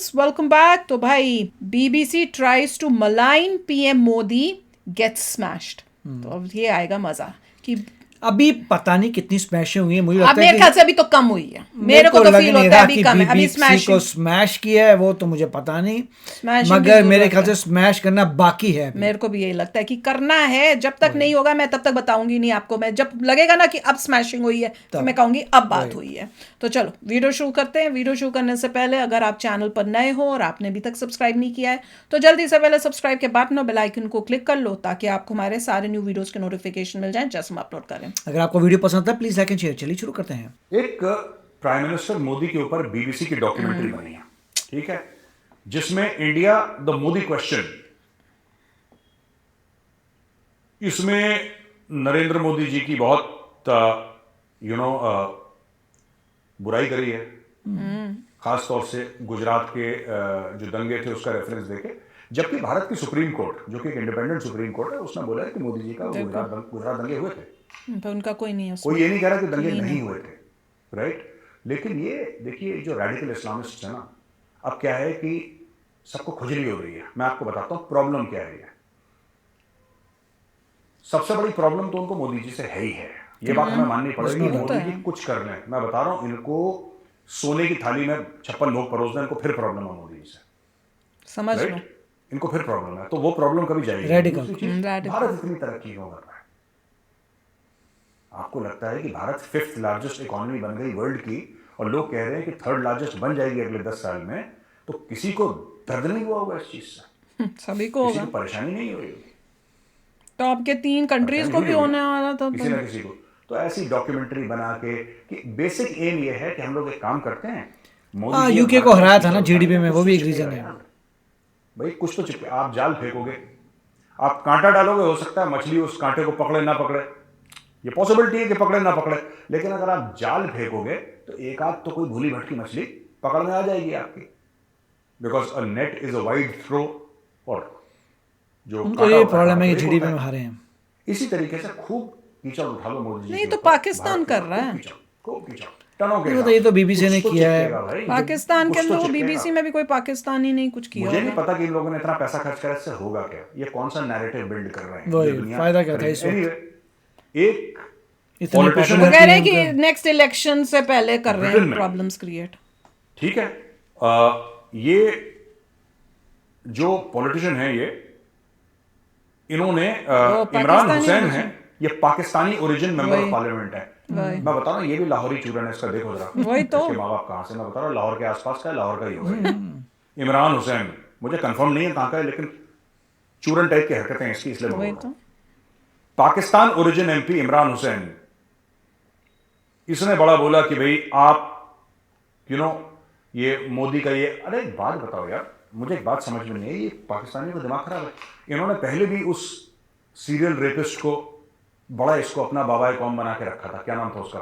Friends, welcome back. तो भाई, BBC tries to malign PM Modi, gets smashed. तो अब ये आएगा मजा कि अभी पता नहीं कितनी स्मैशें हुई है। मुझे अब लगता है मेरे कि ख्याल से अभी तो कम हुई है। मेरे को तो लग फील नहीं होता है रहा अभी कि कम है, अभी बीबीसी को स्मैशिंग स्मैश किया है, वो तो मुझे पता नहीं, स्मैशिंग की मगर मेरे ख्याल जरूरत से है। स्मैश करना बाकी है अभी। मेरे को भी यही लगता है कि करना है। जब तक नहीं होगा मैं तब तक बताऊंगी नहीं आपको। मैं जब लगेगा ना कि अब स्मैशिंग हुई है फिर तब मैं कहूंगी अब बात वही। हुई है। तो चलो वीडियो शुरू करते हैं। वीडियो शुरू करने से पहले अगर आप चैनल पर नए हो और आपने अभी तक सब्सक्राइब नहीं किया है तो जल्दी से पहले सब्सक्राइब के बटन और बेल आइकन को क्लिक कर लो ताकि आपको हमारे सारे न्यू वीडियोस के नोटिफिकेशन मिल जाएं जैसे हम अपलोड करें। अगर आपको वीडियो पसंद आता है प्लीज लाइक एंड शेयर। चलिए शुरू करते हैं। एक प्राइम मिनिस्टर मोदी के ऊपर बीबीसी की डॉक्यूमेंट्री बनी है, ठीक है, जिसमें इंडिया द मोदी क्वेश्चन, इसमें नरेंद्र मोदी जी की बहुत बुराई करी है, खास तौर से गुजरात के जो दंगे थे उसका रेफरेंस देके। जबकि भारत की सुप्रीम कोर्ट, जो कि एक इंडिपेंडेंट सुप्रीम कोर्ट है, उसने बोला है कि मोदी जी का गुजरात दंगे हुए थे। पर उनका कोई नहीं है उसमें। कोई ये नहीं कह रहा कि दंगे Clean है। नहीं हुए थे, राइट। लेकिन ये देखिए, जो रेडिकल इस्लामिस्ट है ना, अब क्या है कि सबको खुजली हो रही है। मैं आपको बताता हूं प्रॉब्लम क्या है। सबसे बड़ी प्रॉब्लम तो उनको मोदी जी से है ही है, ये बात हमें माननी पड़ेगी। doubt. मोदी जी कुछ कर लें, मैं बता रहा हूं, इनको सोने की थाली में 56 लोग परोस दें, इनको फिर प्रॉब्लम है मोदी जी से, समझ लो। राइट। इनको फिर प्रॉब्लम है, तो वो प्रॉब्लम कभी जाएगी। Radical. दूसरी चीज, Radical. भारत इतनी तरक्की क्यों कर रहा है? आपको लगता है कि भारत 5th लार्जेस्ट इकोनॉमी बन गई वर्ल्ड की, और लोग कह रहे हैं कि 3rd लार्जेस्ट बन जाएगी अगले 10 साल में, तो किसी को दर्द नहीं हुआ होगा इस चीज से? सभी को किसी होगा। को परेशानी नहीं हुई होगी? टॉप के 3 कंट्रीज परेशानी को हुई भी होगी होने वाला था किसी ना किसी को। तो ऐसी डॉक्यूमेंट्री बना के, कि बेसिक एम ये है कि हम लोग एक काम करते हैं, हाँ, जी यूके भारत को हराया था ना की जीडीपी में, कुछ वो तो भी एक चिपकेगा रीजन है। यार। भाई कुछ तो चिपके। आप जाल फेंकोगे, आप कांटा डालोगे, हो सकता है मछली उस कांटे को पकड़े ना पकड़े, ये पॉसिबिलिटी है कि पकड़े ना पकड़े। लेकिन अगर आप जाल फेंकोगे तो एक आध तो कोई भूली भटकी मछली पकड़ में आ जाएगी आपकी, because a net is a wide throw. और जो उनको कांटा ये होता है प्रॉब्लम थोड़ा है कि ब्रेक जीडीपी होता में है। हारे हैं। इसी तरीके से खूब कीचड़ उठा लो मोदी जी नहीं के तो ऊपर, पाकिस्तान भारत के कर ऊपर रहा है। खूब कीचड़ टनों के नहीं, वो तो हिसाब ये से। तो बीबीसी ने कुछ तो किया है। चिपकेगा भाई, पाकिस्तान के कुछ तो अंदर वो चिपकेगा। बीबीसी में भी कोई पाकिस्तानी नहीं कुछ किया मुझे नहीं होगा। पता कि इन लोगों ने इतना पैसा खर्च करा, इससे होगा क्या, ये कौन सा नैरेटिव बिल्ड कर रहे हैं, वही, जो दुनिया फायदा क्या था इस वक्त? Anyway, एक इतनी पॉलिटिशियन वो है कह रहे पॉपुलैरिटी हैं है कि उनका। नेक्स्ट इलेक्शन से पहले कर रहे ब्रिटेन हैं में, प्रॉब्लम्स क्रिएट। ठीक है। ये जो पॉलिटिशियन है, ये इन्होंने वो इमरान पाकिस्तानी हुसैन है, ओरिजिन। ये पाकिस्तानी ओरिजिन मेंबर ऑफ वही पार्लियामेंट है। वही मैं बता रहा हूँ, ये भी लाहौरी चूरन है, इसका देखो जरा वही तो। इसके माँ बाप कहाँ से। मैं बता रहा हूँ, लाहौर के आसपास का है, लाहौर का ही होगा ये। इमरान हुसैन, मुझे कंफर्म नहीं है कहाँ का है, लेकिन चूरन टाइप की हरकतें हैं इसकी, इसलिए मैं वही बोल रहा तो। हूँ। पाकिस्तान ओरिजिन एमपी इमरान हुसैन, इसने बड़ा बोला कि भाई आप ये मोदी का ये, अरे एक बात बताओ यार, मुझे एक बात समझ में नहीं है, ये पाकिस्तानी का दिमाग खराब है। इन्होंने पहले भी उस सीरियल रेपिस्ट को बड़ा, इसको अपना बाबा कौम बना के रखा था, क्या नाम था उसका,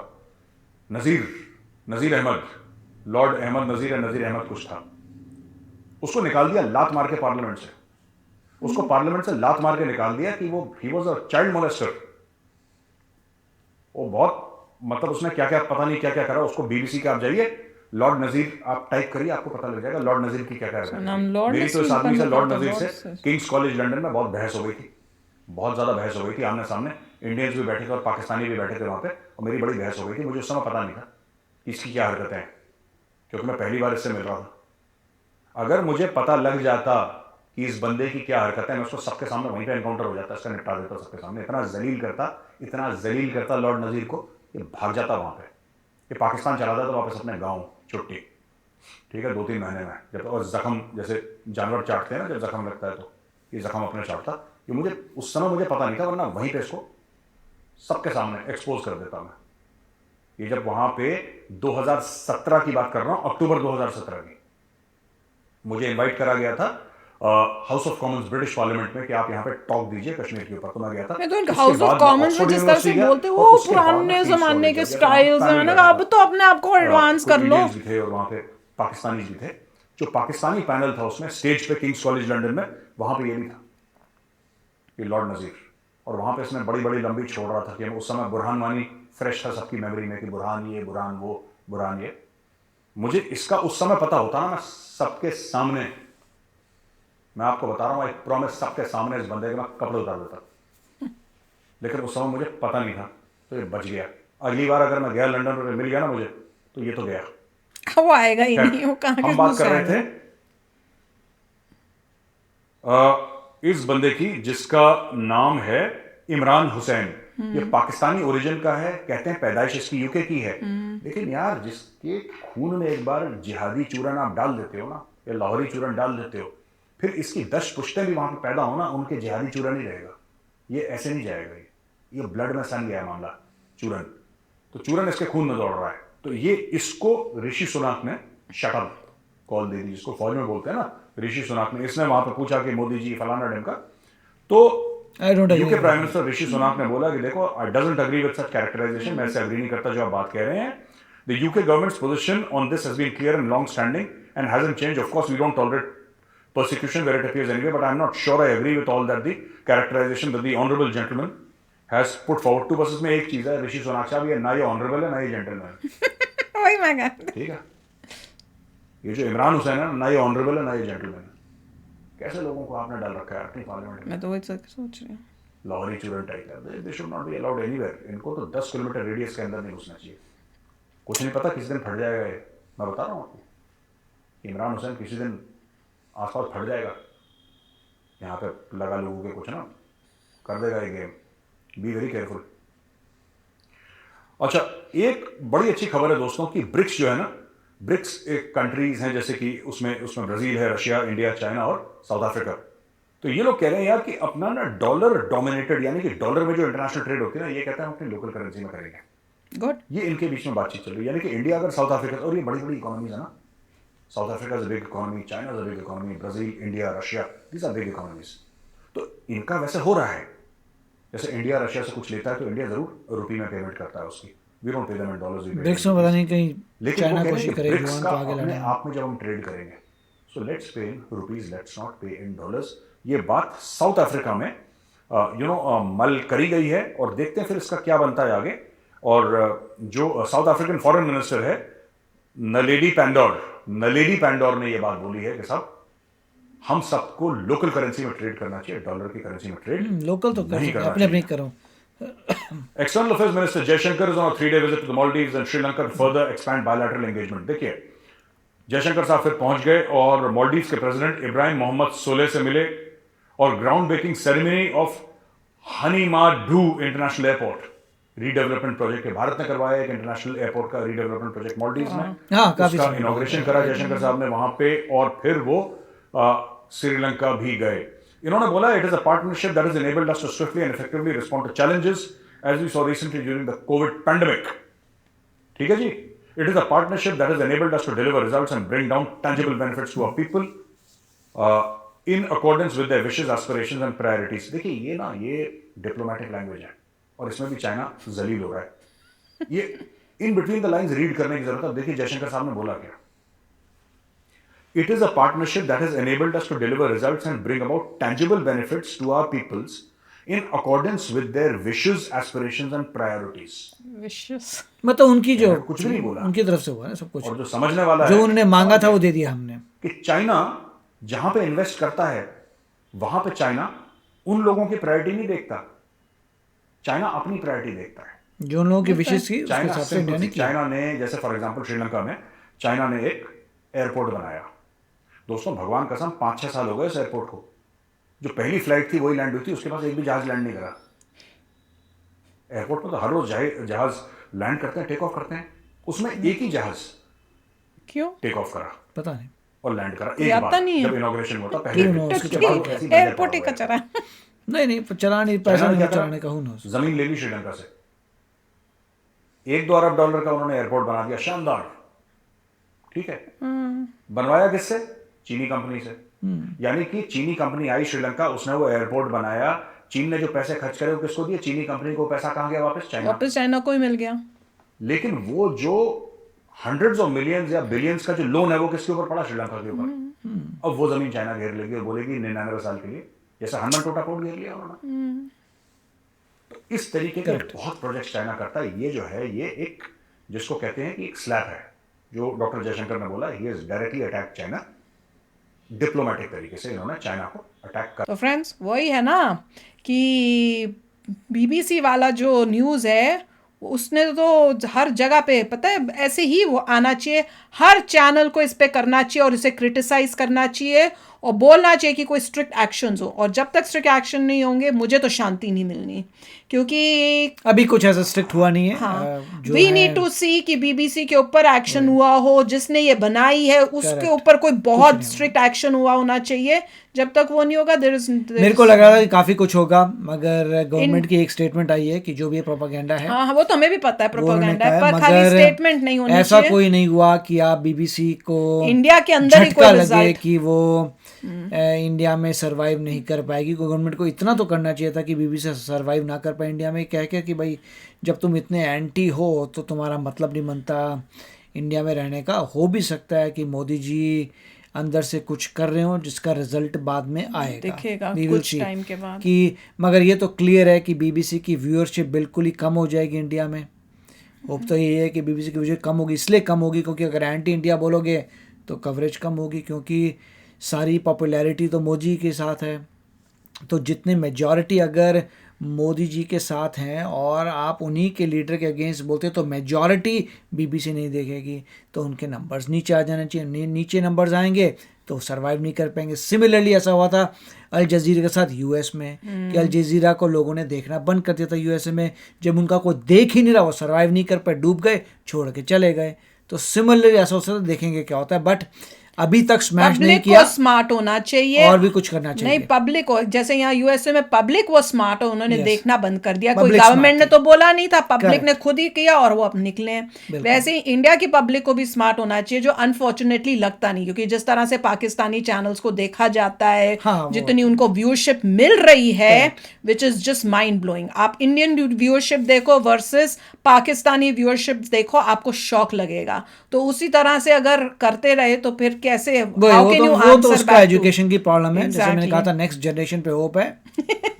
नजीर अहमद, लॉर्ड अहमद नजीर है, नजीर अहमद कुछ था। उसको निकाल दिया लात मार के पार्लियामेंट से, उसको पार्लियामेंट से लात मार के निकाल दिया कि वो he was a child molester. वो बहुत, मतलब उसने क्या क्या पता नहीं क्या क्या करा। उसको बीबीसी का आप जाइए, लॉर्ड नजीर आप टाइप करिए, आपको पता लग जाएगा लॉर्ड नजीर की क्या क्या नाम लॉर्ड मेरी तो इस नसीर आदमी से, बंद लॉर्ड करता, नजीर लॉर्ड से से। किंग्स कॉलेज लंदन में बहुत बहस हो गई थी, बहुत ज्यादा बहस हो गई थी, आमने सामने। इंडियंस भी बैठे थे और पाकिस्तानी भी बैठे थे वहां पे, और मेरी बड़ी बहस हो गई थी। मुझे उस समय पता नहीं था कि इसकी क्या हरकतें हैं, क्योंकि मैं पहली बार इससे मिल रहा था। अगर मुझे पता लग जाता कि इस बंदे की क्या हरकत है, मैं उसको सबके सामने वहीं पे एनकाउंटर हो जाता, इसका निपटा देता सबके सामने। इतना जलील करता लॉर्ड नजीर को, ये भाग जाता वहां पे, ये पाकिस्तान चला जाता वापस अपने गांव छुट्टी, ठीक है, 2-3 महीने में। जब, और जख्म जैसे जानवर चाटते हैं ना, जब जख्म लगता है तो ये जख्म अपने चाटता। ये मुझे उस समय मुझे पता नहीं था, वरना वहीं पे इसको सबके सामने एक्सपोज कर देता मैं। ये जब वहां पे 2017 की बात कर रहा हूं, अक्टूबर 2017 की, मुझे इनवाइट करा गया था house of Commons British parliament में कि आप यहाँ पे टॉक दीजिए कश्मीर के ऊपर। तो मैं गया था। मैं तो उसके हाउस ऑफ बाद मैं कॉमन्स में ऑक्सफोर्ड जिस तरह से यूनिवर्सिटी गया, बोलते हैं और वो उसके बाद मैं पुराने किंग्स जमाने कॉलेज के गया, तो वहाँ स्टाइल्स हैं। पैनल मैंने बैठा कहा था। अब तो अपने आप को एडवांस कुछ कर लो। इंडियंस भी थे और वहाँ पे पाकिस्तानी भी थे। जो पाकिस्तानी पैनल था उसमें स्टेज पे किंग्स कॉलेज लंदन में, वहां पे ये भी था, ये लॉर्ड नजीर। और वहां पे इसने बड़ी बड़ी लंबी छोड़ रहा था कि उस समय बुरहान वानी फ्रेश था सबकी मेमोरी में, कि बुरहान ये, बुरहान वो, बुरहान ये। मुझे इसका उस समय पता होता ना, मैं सबके सामने, मैं आपको बता रहा हूँ, आई प्रॉमिस, सबके सामने इस बंदे के मैं कपड़े उतार देता। लेकिन उस समय मुझे पता नहीं था, तो ये बच गया। अगली बार अगर मैं गया लंदन और ये मिल गया ना मुझे, तो ये तो गया। वो आएगा ही खैर, नहीं, वो कहाँ हम किस बात मुंह कर से रहे आएगा। थे इस बंदे की जिसका नाम है इमरान हुसैन। ये पाकिस्तानी ओरिजिन का है, कहते हैं पैदाइश इसकी यूके की है। लेकिन यार, जिसके खून में एक बार जिहादी चूरन आप डाल देते हो ना, या लाहौरी चूरन डाल देते हो, फिर इसकी 10 पुश्तें भी वहां पर पैदा हो ना, उनके जिहादी चूरन ही रहेगा। ये ऐसे नहीं जाएगा, ये ब्लड में सन गया मामला चूरन। तो चूरन इसके खून में दौड़ रहा है। तो ये इसको ऋषि सुनाक ने शटल कॉल दे दी, जिसको फौज में बोलते हैं ना, ऋषि सुनाक ने। इसने वहां पर पूछा कि मोदी जी फलाना ढिमका, तो I don't agree UK with prime minister Rishi Sunak ने बोला कि देखो, I doesn't agree with such characterization, मैं इससे एग्री नहीं करता जो आप बात कह रहे हैं। The UK government's position on this has been clear and long standing and hasn't changed. Of course we don't tolerate persecution where it appears anyway, but I'm not sure I agree with all that the characterization that the honorable gentleman has put forward to। बस इसमें एक चीज है, ऋषि सुनाक साहब, ये ना ये honourable है ना ये जेंटलमैन। वही मैं कह रही ठीक है, ये जो इमरान हुसैन है ना ये ऑनरेबल है ना ये जेंटलमैन है। कैसे लोगों को आपने डाल रखा है अपनी पार्लियामेंट में? मैं तो वही सोच रही हूँ। लाहौरी चूरन टाइप है, they should not be allowed anywhere. इनको तो 10 किलोमीटर रेडियस के अंदर नहीं घुसना चाहिए। कुछ नहीं पता किसी दिन फट जाएगा ये, मैं बता रहा हूँ आपको। इमरान हुसैन किसी दिन आसपास फट जाएगा, यहाँ पे लगा लोगों के कुछ ना कर देगा ये गेम। Be very careful. अच्छा, एक बड़ी अच्छी खबर है दोस्तों कि ब्रिक्स जो है ना, ब्रिक्स एक कंट्रीज हैं, जैसे कि उसमें ब्राजील है, रशिया, इंडिया, चाइना और साउथ अफ्रीका। तो ये लोग कह रहे हैं यार कि अपना ना डॉलर डोमिनेटेड, यानी कि डॉलर में जो इंटरनेशनल ट्रेड होती है ना, ये कहते हैं अपनी लोकल करेंसी में करेंगे। गुड। ये इनके बीच में बातचीत चल रही है, यानी कि इंडिया अगर साउथ अफ्रीका, और ये बड़ी बड़ी इकोनॉमीज है ना, South Africa is a big economy, China is a big economy, Brazil, India, Russia, these are big economies. तो इनका वैसे हो रहा है, जैसे इंडिया रशिया से कुछ लेता है तो इंडिया जरूर रुपये में पेमेंट करता है उसकी। We don't pay them in dollars, we pay BRICS में पता नहीं कहीं लेकिन चाइना वो कह रहे कोशिश हैं कि करेगी ब्रिक्स युआन का को आगे अपने लाने आप में जब हम ट्रेड करेंगे, सो लेट्स पे इन रुपीज, लेट्स नॉट पे इन डॉलर्स। ये बात साउथ अफ्रीका में मल करी गई है, और देखते हैं फिर इसका क्या बनता है आगे। और जो साउथ अफ्रीकन फॉरेन मिनिस्टर है नलेडी पैंडोर ने ये बात बोली है कि साहब हम सबको लोकल करेंसी में ट्रेड करना चाहिए, डॉलर की करेंसी में ट्रेड लोकल तो कर नहीं सकते करना अपने अपने चाहिए। करो। External Affairs Minister Jaishankar is on a 3-day visit to the Maldives and Sri Lanka to further expand bilateral engagement। देखिए, जयशंकर साहब फिर पहुंच गए और मालदीव्स के प्रेसिडेंट इब्राहिम मोहम्मद सोलेह से मिले, और ground breaking ceremony of Hanimaadhoo international airport redevelopment project के भारत ने करवाया, एक इंटरनेशनल एयरपोर्ट का रीडेवलपमेंट प्रोजेक्ट मालदीव्स में। हाँ, काफी उसका सुंदर। इनॉग्रेशन करा जयशंकर साहब ने वहां पे, और फिर वो श्रीलंका भी गए। इन्होंने बोला, it is a partnership that is enabled us to swiftly and effectively respond to challenges as we saw recently during the COVID pandemic। ठीक है जी, it is a partnership that has enabled us to deliver results and bring down tangible benefits to our people in accordance with their wishes, aspirations and priorities। देखिए, ये ना ये diplomatic language है, और इसमें भी चाइना जलील हो रहा है। ये in between the lines read करने की जरूरत है। देखिए जयशंकर साहब ने बोला क्या, It is a partnership that has enabled us to deliver results and bring about tangible benefits to our peoples in accordance with their wishes, aspirations and priorities। विशेष मतलब उनकी जो कुछ भी नहीं बोला, उनकी तरफ से हुआ ना सब कुछ, और जो समझने वाला जो है उन्होंने मांगा था वो दे दिया हमने। कि चाइना जहां पे इन्वेस्ट करता है वहां पे चाइना उन लोगों की प्रायोरिटी नहीं देखता, चाइना अपनी प्रायोरिटी देखता है। जो उन लोगों की विशेष थी उसके चाइना हिसाब से इंडिया ने किया। चाइना ने, जैसे फॉर एग्जांपल श्रीलंका में चाइना ने एक एयरपोर्ट बनाया। दोस्तों भगवान कसम 5-6 साल हो गए इस एयरपोर्ट को। जो पहली फ्लाइट थी वही लैंड हुई थी, उसके पास एक भी जहाज लैंड नहीं करा। एयरपोर्ट में तो हर रोज जहाज लैंड करते हैं, टेक ऑफ करते हैं, उसमें एक ही जहाज क्यों टेक ऑफ करा पता नहीं और लैंड करा ये एक आता बार, नहीं है। जब इनॉग्रेशन हुआ था पहले। क्यों ना, उसके बाद वो ऐसी नजर एयरपोर्ट ही पड़ा हुआ है। कचरा है। नहीं चला नहीं, पैसा चाइना ने नहीं क्या करा? चलाने का हूँ ना। जमीन ले ली श्रीलंका से, 1-2 अरब डॉलर का उन्होंने एयरपोर्ट बना दिया, शानदार। ठीक है, बनवाया किससे? चीनी कंपनी से। यानी कि चीनी कंपनी आई श्रीलंका, उसने वो एयरपोर्ट बनाया, चीन ने जो पैसे खर्च करे वो किसको दिए? चीनी कंपनी को। पैसा कहां गया वापस? चाइना। वापस चाइना को ही मिल गया। लेकिन वो जो हंड्रेड्स ऑफ मिलियंस या बिलियंस का जो लोन है वो किसके ऊपर पड़ा? श्रीलंका के ऊपर। अब वो जमीन चाइना घेर लेगी और बोलेगी 99 साल के लिए, जैसे हनुमान टोटा पोर्ट घेर लिया उन्होंने। तो इस तरीके के बहुत प्रोजेक्ट चाइना करता है। ये जो है ये एक, जिसको कहते हैं कि एक स्लैब है, जो डॉक्टर जयशंकर ने बोला, he is directly attack China, diplomatic तरीके से इन्होंने चाइना को अटैक कर। तो फ्रेंड्स वही है ना कि बीबीसी वाला जो न्यूज़ है उसने तो हर जगह पे पता है ऐसे ही वो आना चाहिए, हर चैनल को इस पे करना चाहिए और इसे क्रिटिसाइज करना चाहिए और बोलना चाहिए कि कोई स्ट्रिक्ट एक्शंस हो, और जब तक स्ट्रिक्ट एक्शन नहीं होंगे मुझे तो शांति नहीं मिलनी, क्योंकि अभी कुछ ऐसा स्ट्रिक्ट हुआ नहीं है। हाँ, वी नीड टू सी कि बीबीसी के ऊपर एक्शन हुआ हो, जिसने ये बनाई है उसके ऊपर कोई बहुत स्ट्रिक्ट एक्शन हुआ होना चाहिए। जब तक वो नहीं होगा मेरे को लग रहा था कि काफी कुछ होगा, मगर गवर्नमेंट की एक स्टेटमेंट आई है कि जो भी ये प्रोपेगेंडा है, हाँ वो तो हमें भी पता है प्रोपेगेंडा है, पर मगर खाली स्टेटमेंट नहीं होनी ऐसा चाहिए। कोई नहीं हुआ कि आप बीबीसी को इंडिया के अंदर ही झटका कोई लगे रिजल्ट कि वो इंडिया में सरवाइव नहीं कर पाएगी। गवर्नमेंट को इतना तो करना चाहिए था कि बीबीसी सरवाइव ना कर पाए इंडिया में, कह के कि भाई जब तुम इतने एंटी हो तो तुम्हारा मतलब नहीं बनता इंडिया में रहने का। हो भी सकता है कि मोदी जी अंदर से कुछ कर रहे हो जिसका रिजल्ट बाद में आएगा, दिखेगा We will कुछ see टाइम के बाद। कि मगर ये तो क्लियर है कि बीबीसी की व्यूअरशिप बिल्कुल ही कम हो जाएगी इंडिया में। होप तो ये है कि बीबीसी की व्यूअरशिप कम होगी, इसलिए कम होगी क्योंकि अगर एंटी इंडिया बोलोगे तो कवरेज कम होगी, क्योंकि सारी पॉपुलैरिटी तो मोदी के साथ है। तो जितने मेजॉरिटी अगर मोदी जी के साथ हैं और आप उन्हीं के लीडर के अगेंस्ट बोलते हैं तो मेजॉरिटी बीबीसी नहीं देखेगी, तो उनके नंबर्स नीचे आ जाने चाहिए। नीचे नंबर्स आएंगे तो सरवाइव नहीं कर पाएंगे। सिमिलरली ऐसा हुआ था अल जजीरा के साथ यूएस में, कि अल जजीरा को लोगों ने देखना बंद कर दिया था यूएसए में। जब उनका कोई देख ही नहीं रहा, वो सरवाइव नहीं कर पाए, डूब गए, छोड़ के चले गए। तो सिमिलरली ऐसा हो सकता है, देखेंगे क्या होता है। बट अभी तक स्मैश नहीं पब्लिक किया, को स्मार्ट होना चाहिए और भी कुछ करना चाहिए। नहीं पब्लिक को, जैसे यहाँ यूएसए में पब्लिक वो स्मार्ट हो, उन्होंने Yes. देखना बंद कर दिया। कोई Public गवर्नमेंट smart ने थी। तो बोला नहीं था, पब्लिक Correct. ने खुद ही किया और वो अब निकले हैं। वैसे ही इंडिया की पब्लिक को भी स्मार्ट होना चाहिए, जो अनफॉर्चुनेटली लगता नहीं, क्योंकि जिस तरह से पाकिस्तानी चैनल्स को देखा जाता है, हाँ, वो- जितनी उनको व्यूअरशिप मिल रही है, which is just mind blowing. आप इंडियन व्यूअरशिप देखो वर्सेस पाकिस्तानी व्यूअरशिप देखो, आपको शॉक लगेगा। तो उसी तरह से अगर करते रहे तो फिर कैसे, how can you वो तो answer उसका back to- एजुकेशन की प्रॉब्लम है। जैसे मैंने Exactly. कहा था नेक्स्ट जनरेशन पे होप है,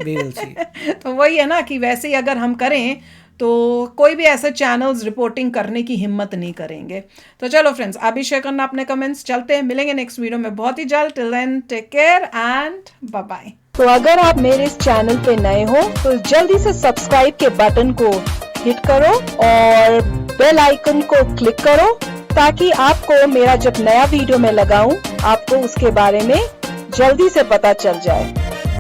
we will see। तो वही है ना कि वैसे ही अगर हम करें तो कोई भी ऐसे चैनल्स रिपोर्टिंग करने की हिम्मत नहीं करेंगे। तो चलो फ्रेंड्स, आप भी शेयर करना अपने कमेंट्स। चलते हैं, मिलेंगे नेक्स्ट वीडियो में बहुत ही जल्द। Till then take care and bye bye. तो अगर आप मेरे इस चैनल पे नए हो तो जल्दी से सब्सक्राइब के बटन को हिट करो और बेल आइकन को क्लिक करो, ताकि आपको मेरा जब नया वीडियो मैं लगाऊं आपको उसके बारे में जल्दी से पता चल जाए।